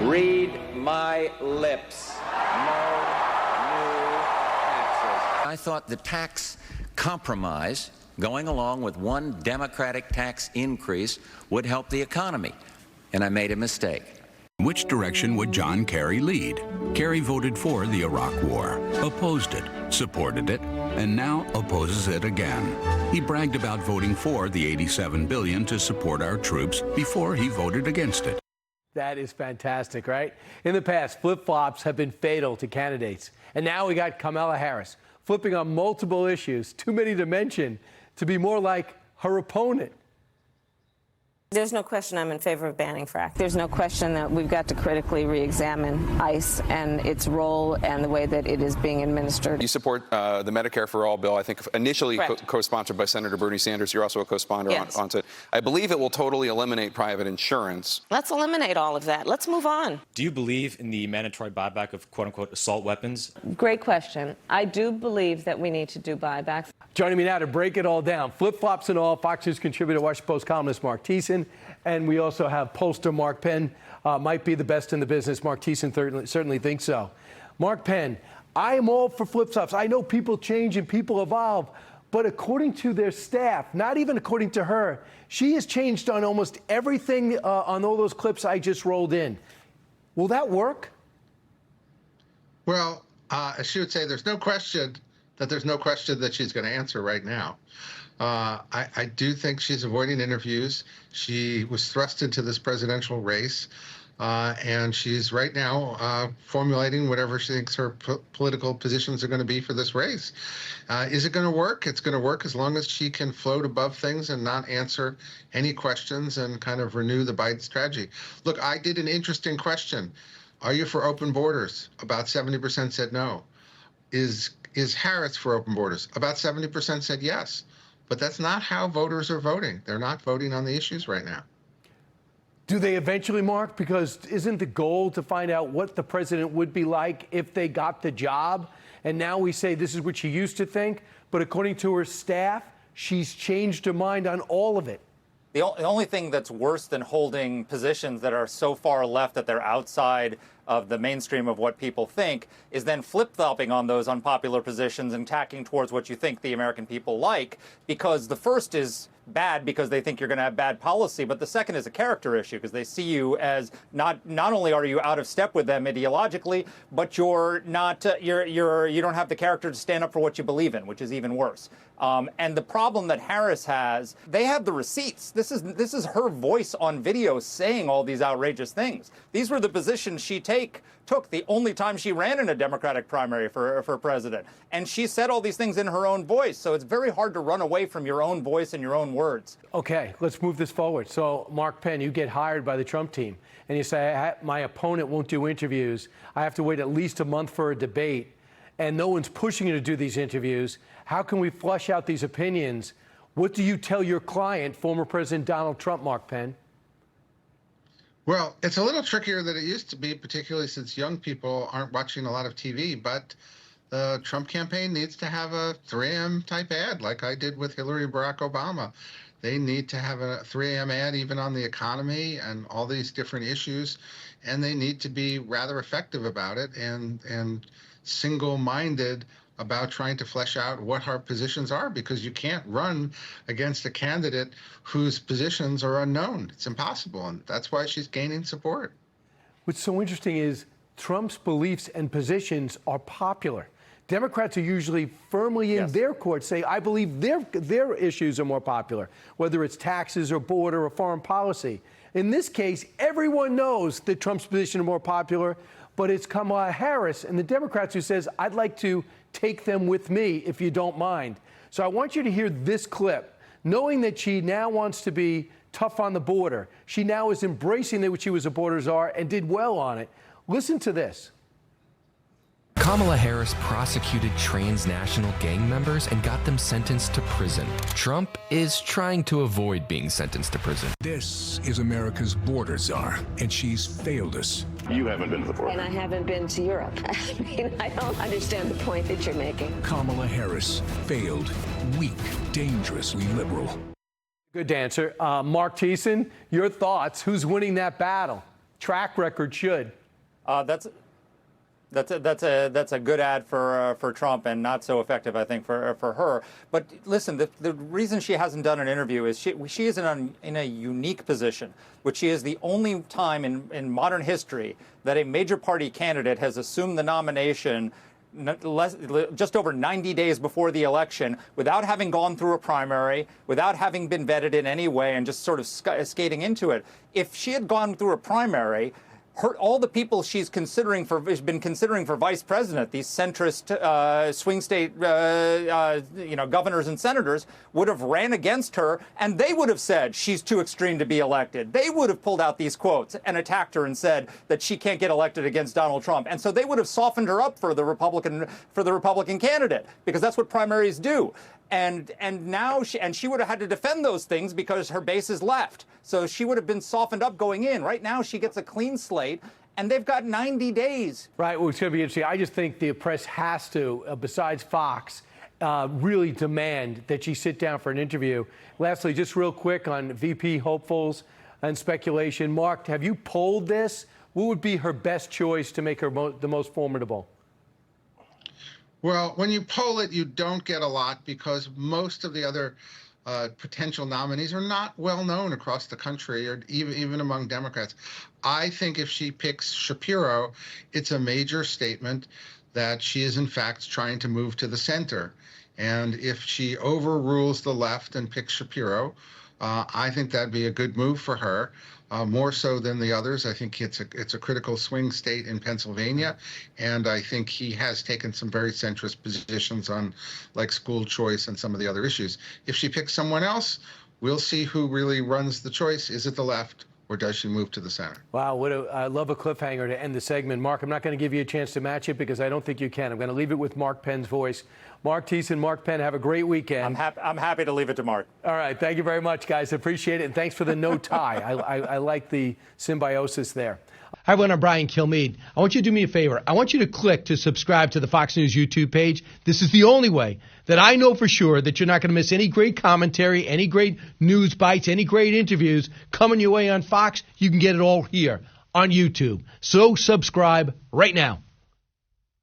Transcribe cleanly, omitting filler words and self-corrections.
Read my lips. No new taxes. I thought the tax compromise, going along with one Democratic tax increase, would help the economy. And I made a mistake. Which direction would John Kerry lead? Kerry voted for the Iraq War, opposed it, supported it, and now opposes it again. He bragged about voting for the $87 billion to support our troops before he voted against it. That is fantastic, right? In the past, flip-flops have been fatal to candidates. And now we got Kamala Harris flipping on multiple issues, too many to mention, to be more like her opponent. There's no question I'm in favor of banning fracking. There's no question that we've got to critically re-examine ICE and its role and the way that it is being administered. You support the Medicare for All bill, I think initially co-sponsored by Senator Bernie Sanders. You're also a co-sponsor on it. I believe it will totally eliminate private insurance. Let's eliminate all of that. Let's move on. Do you believe in the mandatory buyback of quote-unquote assault weapons? Great question. I do believe that we need to do buybacks. Joining me now to break it all down, flip-flops and all, Fox News contributor, Washington Post columnist Marc Thiessen, and we also have pollster Mark Penn, might be the best in the business. Marc Thiessen certainly thinks so. Mark Penn, I am all for flip-flops. I know people change and people evolve, but according to their staff, not even according to her, she has changed on almost everything on all those clips I just rolled in. Will that work? Well, she would say there's no question that she's going to answer right now. I do think she's avoiding interviews. She was thrust into this presidential race, and she's right now formulating whatever she thinks her political positions are going to be for this race. Is it going to work? It's going to work as long as she can float above things and not answer any questions and kind of renew the Biden strategy. Look, I did an interesting question. Are you for open borders? About 70% said no. Is Harris for open borders? About 70% said yes. But that's not how voters are voting. They're not voting on the issues right now. Do they eventually, Mark? Because isn't the goal to find out what the president would be like if they got the job? And now we say this is what she used to think. But according to her staff, she's changed her mind on all of it. The only thing that's worse than holding positions that are so far left that they're outside of the mainstream of what people think is then flip-flopping on those unpopular positions and tacking towards what you think the American people like, because the first is bad because they think you're going to have bad policy, but the second is a character issue because they see you as not only are you out of step with them ideologically, but you're not you don't have the character to stand up for what you believe in, which is even worse. And the problem that Harris has, they have the receipts. This is her voice on video saying all these outrageous things. These were the positions she took the only time she ran in a Democratic primary for president. And she said all these things in her own voice. So it's very hard to run away from your own voice and your own words. Okay, let's move this forward. So, Mark Penn, you get hired by the Trump team, and you say, my opponent won't do interviews. I have to wait at least a month for a debate, and no one's pushing you to do these interviews. How can we flush out these opinions? What do you tell your client, former President Donald Trump, Mark Penn? Well, it's a little trickier than it used to be, particularly since young people aren't watching a lot of TV. But the Trump campaign needs to have a 3 a.m. type ad, like I did with Hillary and Barack Obama. They need to have a 3 a.m. ad even on the economy and all these different issues. And they need to be rather effective about it and single-minded about trying to flesh out what her positions are, because you can't run against a candidate whose positions are unknown. It's impossible, and that's why she's gaining support. What's so interesting is Trump's beliefs and positions are popular. Democrats are usually firmly in their court say, I believe their issues are more popular, whether it's taxes or border or foreign policy. In this case, everyone knows that Trump's position are more popular, but it's Kamala Harris and the Democrats who says, I'd like to take them with me if you don't mind. So I want you to hear this clip, knowing that she now wants to be tough on the border. She now is embracing that what she was a border czar and did well on it. Listen to this. Kamala Harris prosecuted transnational gang members and got them sentenced to prison. Trump is trying to avoid being sentenced to prison. This is America's border czar, and she's failed us. You haven't been to the border. And I haven't been to Europe. I mean, I don't understand the point that you're making. Kamala Harris failed, weak, dangerously liberal. Good answer. Marc Thiessen, your thoughts. Who's winning that battle? track record should. That's a good ad for Trump, and not so effective, I think, for her. But listen, the reason she hasn't done an interview is she is in a unique position, which she is the only time in modern history that a major party candidate has assumed the nomination just over 90 days before the election, without having gone through a primary, without having been vetted in any way, and just sort of skating into it. If she had gone through a primary, all the people she's been considering for vice president, these centrist swing state governors and senators, would have ran against her, and they would have said she's too extreme to be elected. They would have pulled out these quotes and attacked her and said that she can't get elected against Donald Trump. And so they would have softened her up for the Republican candidate, because that's what primaries do. And now she would have had to defend those things because her base is left. So she would have been softened up going in. Right now, she gets a clean slate, and they've got 90 days. Right. Well, it's going to be interesting. I just think the press has to, besides Fox, really demand that she sit down for an interview. Lastly, just real quick on VP hopefuls and speculation. Marc, have you polled this? What would be her best choice to make her the most formidable? Well, when you poll it, you don't get a lot because most of the other potential nominees are not well known across the country or even among Democrats. I think if she picks Shapiro, it's a major statement that she is in fact trying to move to the center. And if she overrules the left and picks Shapiro, I think that'd be a good move for her. More so than the others. I think it's a critical swing state in Pennsylvania, and I think he has taken some very centrist positions on like school choice and some of the other issues. If she picks someone else, we'll see who really runs the choice. Is it the left, or does she move to the center? Wow, I love a cliffhanger to end the segment. Marc, I'm not going to give you a chance to match it because I don't think you can. I'm going to leave it with Marc Penn's voice. Marc Thiessen, Marc Penn, have a great weekend. I'm happy to leave it to Marc. All right, thank you very much, guys. Appreciate it, and thanks for the no tie. I like the symbiosis there. Hi, everyone. I'm Brian Kilmeade. I want you to do me a favor. I want you to click to subscribe to the Fox News YouTube page. This is the only way that I know for sure that you're not going to miss any great commentary, any great news bites, any great interviews coming your way on Fox. You can get it all here on YouTube. So subscribe right now.